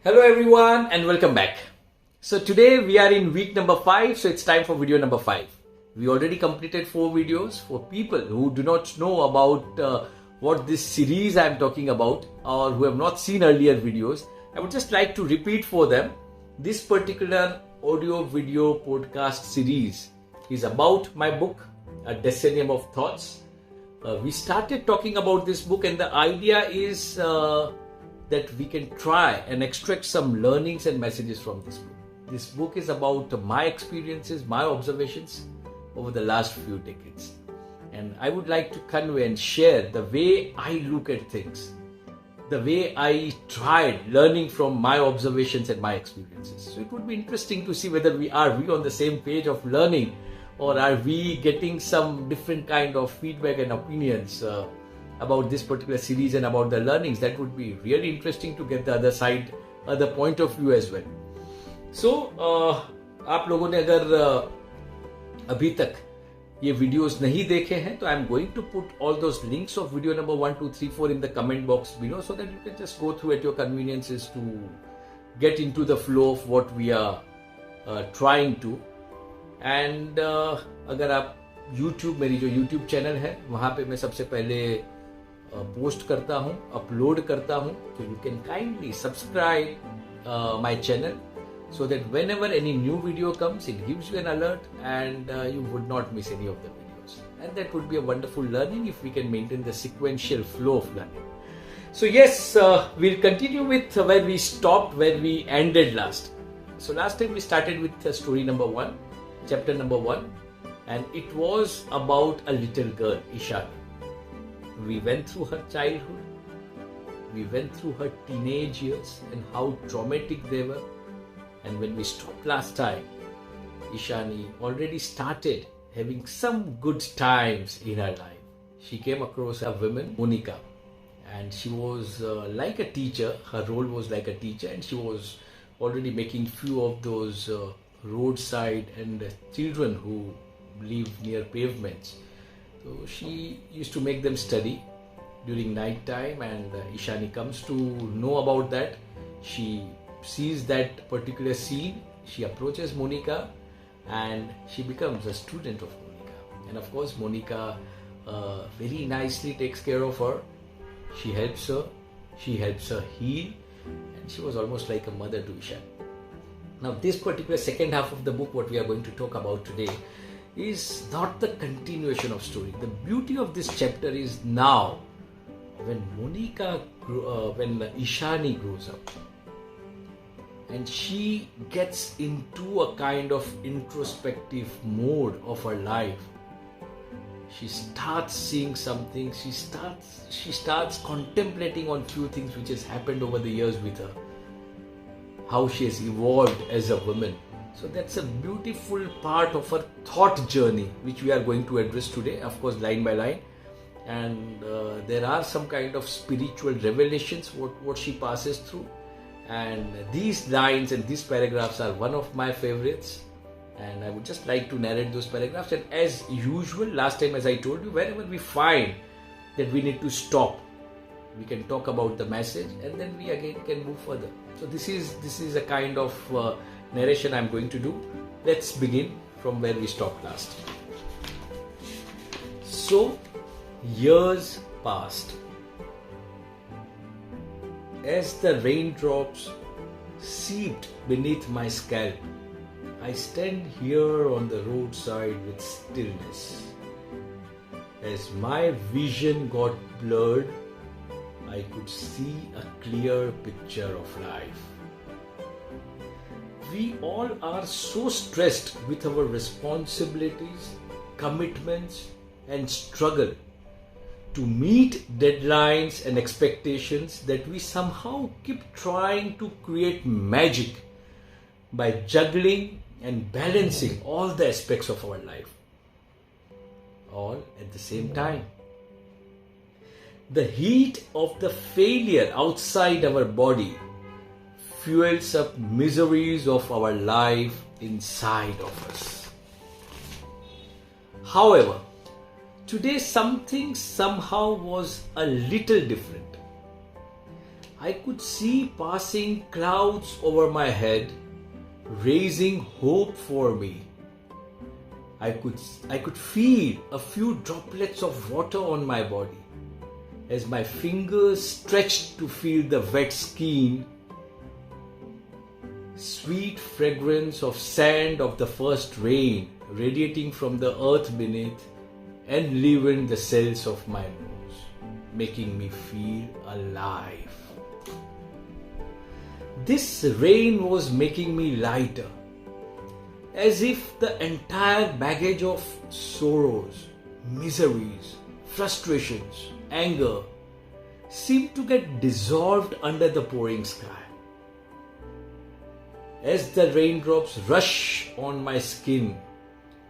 Hello everyone and welcome back. So today we are in week number 5, so it's time for video number 5. We already completed 4 videos. For people who do not know about what this series I am talking about or who have not seen earlier videos, I would just like to repeat for them. This particular audio video podcast series is about my book, A Decennium of Thoughts. We started talking about this book and the idea is that we can try and extract some learnings and messages from this book. This book is about my experiences, my observations over the last few decades. And I would like to convey and share the way I look at things, the way I tried learning from my observations and my experiences. So it would be interesting to see whether we are on the same page of learning or are we getting some different kind of feedback and opinions about this particular series and about the learnings. That would be really interesting to get the other side, other point of view as well. So, आप लोगों ने अगर अभी तक ये videos नहीं देखे हैं तो I am going to put all those links of video number 1, 2, 3, 4 in the comment box below so that you can just go through at your conveniences to get into the flow of what we are trying to. And अगर आप YouTube, मेरी जो YouTube channel है वहाँ पे मैं सबसे पहले पोस्ट करता हूँ, अपलोड करता हूँ, तो you can kindly subscribe my channel so that whenever any new video comes, it gives you an alert and you would not miss any of the videos. And that would be a wonderful learning if we can maintain the sequential flow of learning. So yes, we'll continue with where we stopped, where we ended last. So last time we started with story number 1, chapter number 1, and it was about a little girl, Ishani. We went through her childhood, we went through her teenage years and how traumatic they were. And when we stopped last time, Ishani already started having some good times in her life. She came across a woman, Monica, and she was like a teacher. Her role was like a teacher, and she was already making few of those roadside and children who live near pavements. So she used to make them study during night time, and Ishani comes to know about that. She sees that particular scene, she approaches Monica and she becomes a student of Monica. And of course Monica very nicely takes care of her. She helps her heal, and she was almost like a mother to Ishani. Now this particular second half of the book, what we are going to talk about today, is not the continuation of story. The beauty of this chapter is now when when Ishani grows up and she gets into a kind of introspective mode of her life. She starts seeing something, she starts contemplating on few things which has happened over the years with her, how she has evolved as a woman. So that's a beautiful part of her thought journey which we are going to address today, of course line by line. And there are some kind of spiritual revelations what she passes through. And these lines and these paragraphs are one of my favorites. And I would just like to narrate those paragraphs. And as usual, last time as I told you, wherever we find that we need to stop, we can talk about the message and then we again can move further. So this is a kind of narration I'm going to do. Let's begin from where we stopped last. So, years passed. As the raindrops seeped beneath my scalp, I stand here on the roadside with stillness. As my vision got blurred, I could see a clear picture of life. We all are so stressed with our responsibilities, commitments, and struggle to meet deadlines and expectations that we somehow keep trying to create magic by juggling and balancing all the aspects of our life, all at the same time. The heat of the failure outside our body fuels up miseries of our life inside of us. However, today something somehow was a little different. I could see passing clouds over my head, raising hope for me. I could feel a few droplets of water on my body as my fingers stretched to feel the wet skin. Sweet fragrance of sand of the first rain radiating from the earth beneath enlivened the cells of my nose, making me feel alive. This rain was making me lighter, as if the entire baggage of sorrows, miseries, frustrations, anger seemed to get dissolved under the pouring sky. As the raindrops rushed on my skin,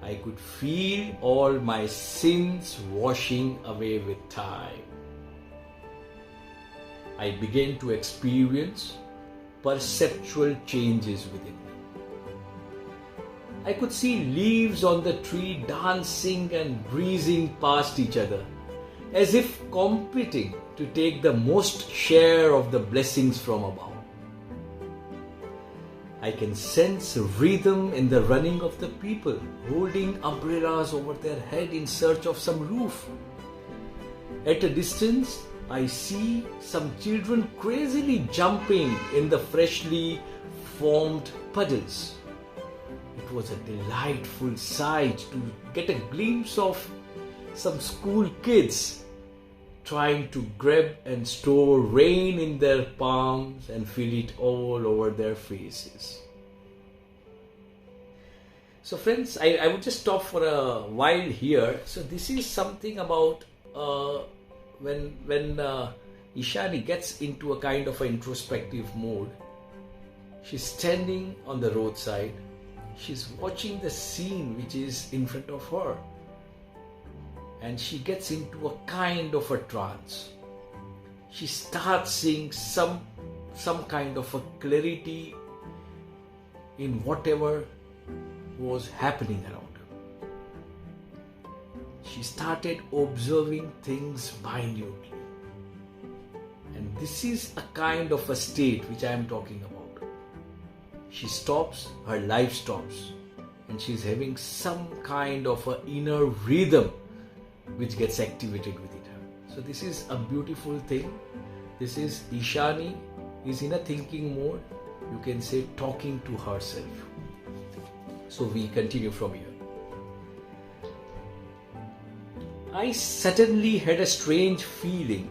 I could feel all my sins washing away with time. I began to experience perceptual changes within me. I could see leaves on the tree dancing and breezing past each other, as if competing to take the most share of the blessings from above. I can sense rhythm in the running of the people holding umbrellas over their head in search of some roof. At a distance, I see some children crazily jumping in the freshly formed puddles. It was a delightful sight to get a glimpse of some school kids trying to grab and store rain in their palms and feel it all over their faces. So friends, I would just stop for a while here. So this is something about when Ishani gets into a kind of an introspective mode. She's standing on the roadside. She's watching the scene which is in front of her. And she gets into a kind of a trance. She starts seeing some kind of a clarity in whatever was happening around her. She started observing things minutely. And this is a kind of a state which I am talking about. She stops, her life stops, and she's having some kind of an inner rhythm which gets activated within her. So this is a beautiful thing. This is Ishani is in a thinking mode. You can say talking to herself. So we continue from here. I suddenly had a strange feeling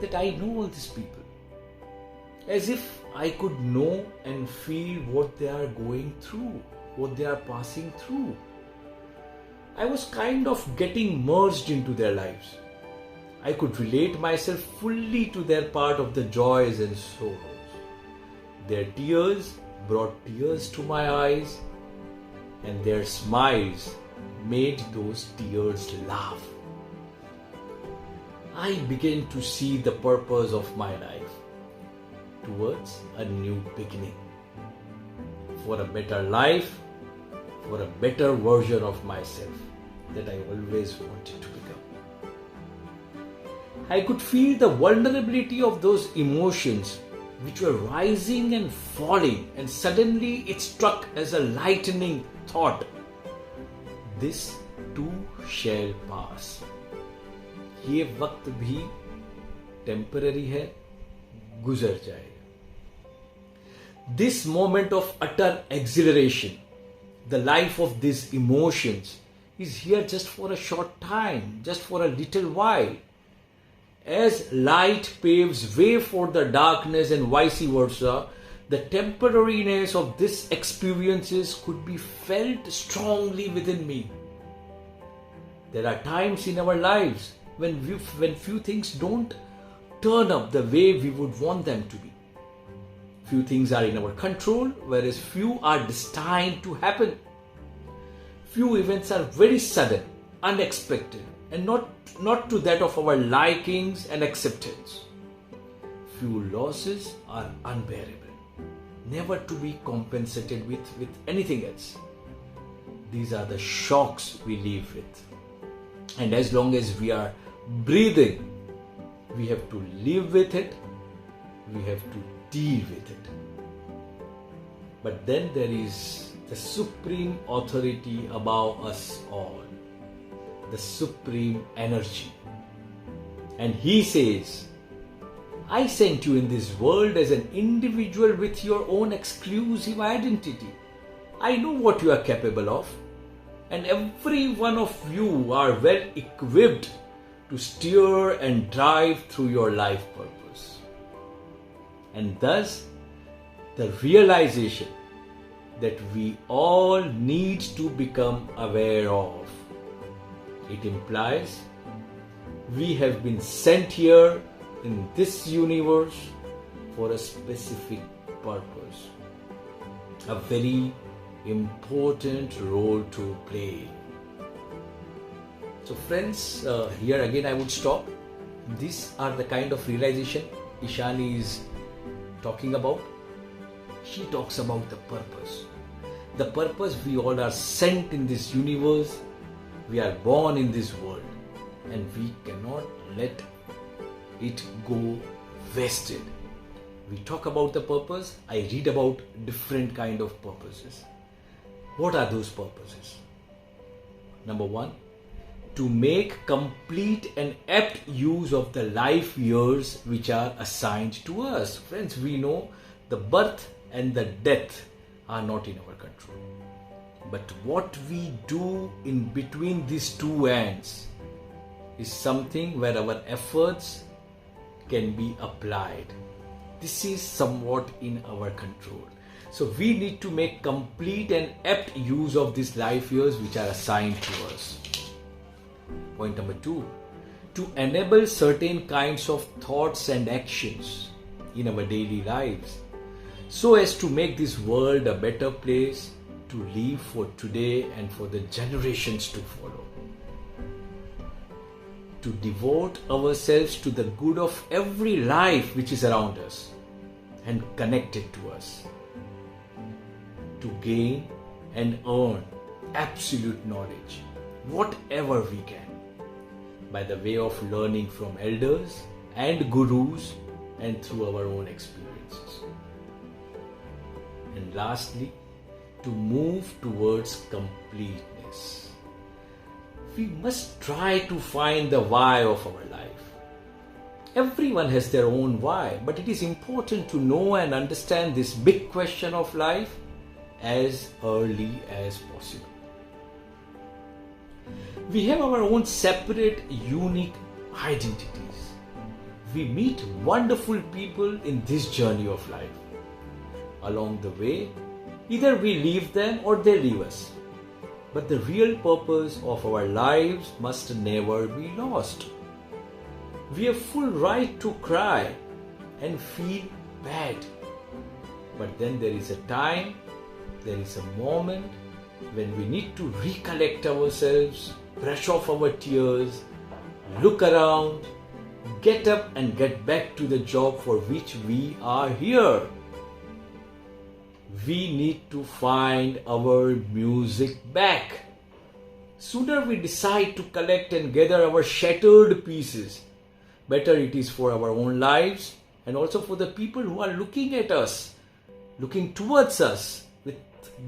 that I know all these people. As if I could know and feel what they are going through, what they are passing through. I was kind of getting merged into their lives. I could relate myself fully to their part of the joys and sorrows. Their tears brought tears to my eyes, and their smiles made those tears laugh. I began to see the purpose of my life towards a new beginning, for a better life, for a better version of myself that I always wanted to become. I could feel the vulnerability of those emotions which were rising and falling, and suddenly it struck as a lightning thought. This too shall pass. ये वक्त भी temporary है, गुजर जाएगा. This moment of utter exhilaration, the life of these emotions, is here just for a short time, just for a little while. As light paves way for the darkness and vice versa, the temporariness of these experiences could be felt strongly within me. There are times in our lives when few things don't turn up the way we would want them to be. Few things are in our control, whereas few are destined to happen. Few events are very sudden, unexpected, and not to that of our likings and acceptance. Few losses are unbearable, never to be compensated with anything else. These are the shocks we live with. And as long as we are breathing, we have to live with it we have to deal with it. But then there is the supreme authority above us all, the supreme energy. And he says, I sent you in this world as an individual with your own exclusive identity. I know what you are capable of, and every one of you are well equipped to steer and drive through your life purpose. And thus, the realization that we all need to become aware of. It implies we have been sent here in this universe for a specific purpose, a very important role to play. So friends, here again I would stop. These are the kind of realization Ishani is talking about. She talks about the purpose. The purpose we all are sent in this universe. We are born in this world and we cannot let it go wasted. We talk about the purpose. I read about different kind of purposes. What are those purposes? Number one, to make complete and apt use of the life years which are assigned to us. Friends, we know the birth and the death are not in our control. But what we do in between these two ends is something where our efforts can be applied. This is somewhat in our control. So we need to make complete and apt use of these life years which are assigned to us. Point number two, to enable certain kinds of thoughts and actions in our daily lives so as to make this world a better place to live for today and for the generations to follow. To devote ourselves to the good of every life which is around us and connected to us. To gain and earn absolute knowledge, whatever we can, by the way of learning from elders and gurus and through our own experiences. And lastly, to move towards completeness. We must try to find the why of our life. Everyone has their own why, but it is important to know and understand this big question of life as early as possible. We have our own separate, unique identities. We meet wonderful people in this journey of life. Along the way, either we leave them or they leave us. But the real purpose of our lives must never be lost. We have full right to cry and feel bad. But then there is a time, there is a moment when we need to recollect ourselves, brush off our tears, look around, get up and get back to the job for which we are here. We need to find our music back. Sooner we decide to collect and gather our shattered pieces, better it is for our own lives and also for the people who are looking at us, looking towards us with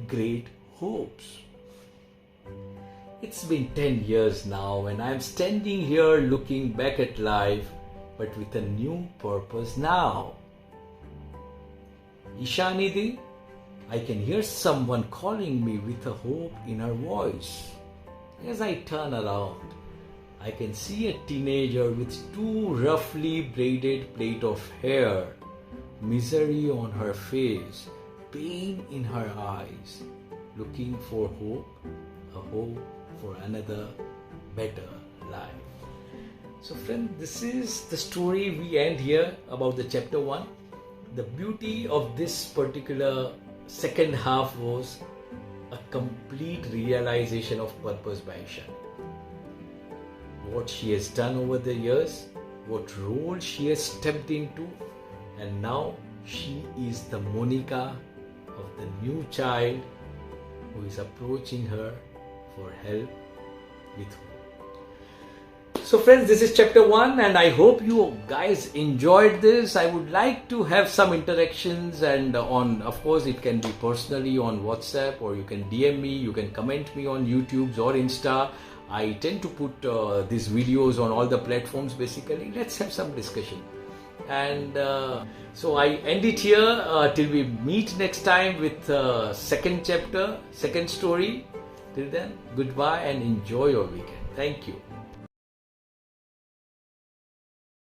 great hopes. It's been 10 years now and I'm standing here looking back at life, but with a new purpose now. Ishani Di, I can hear someone calling me with a hope in her voice. As I turn around, I can see a teenager with two roughly braided plaits of hair, misery on her face, pain in her eyes, looking for hope, a hope for another better life. So friend, this is the story we end here about the chapter 1. The beauty of this particular second half was a complete realization of purpose by Ishani. What she has done over the years, what role she has stepped into, and now she is the Monica of the new child who is approaching her for help with hope. So friends, this is chapter 1 and I hope you guys enjoyed this. I would like to have some interactions, and of course it can be personally on WhatsApp, or you can DM me, you can comment me on YouTube or Insta. I tend to put these videos on all the platforms basically. Let's have some discussion. And so I end it here till we meet next time with second chapter, second story. Till then, goodbye and enjoy your weekend. Thank you.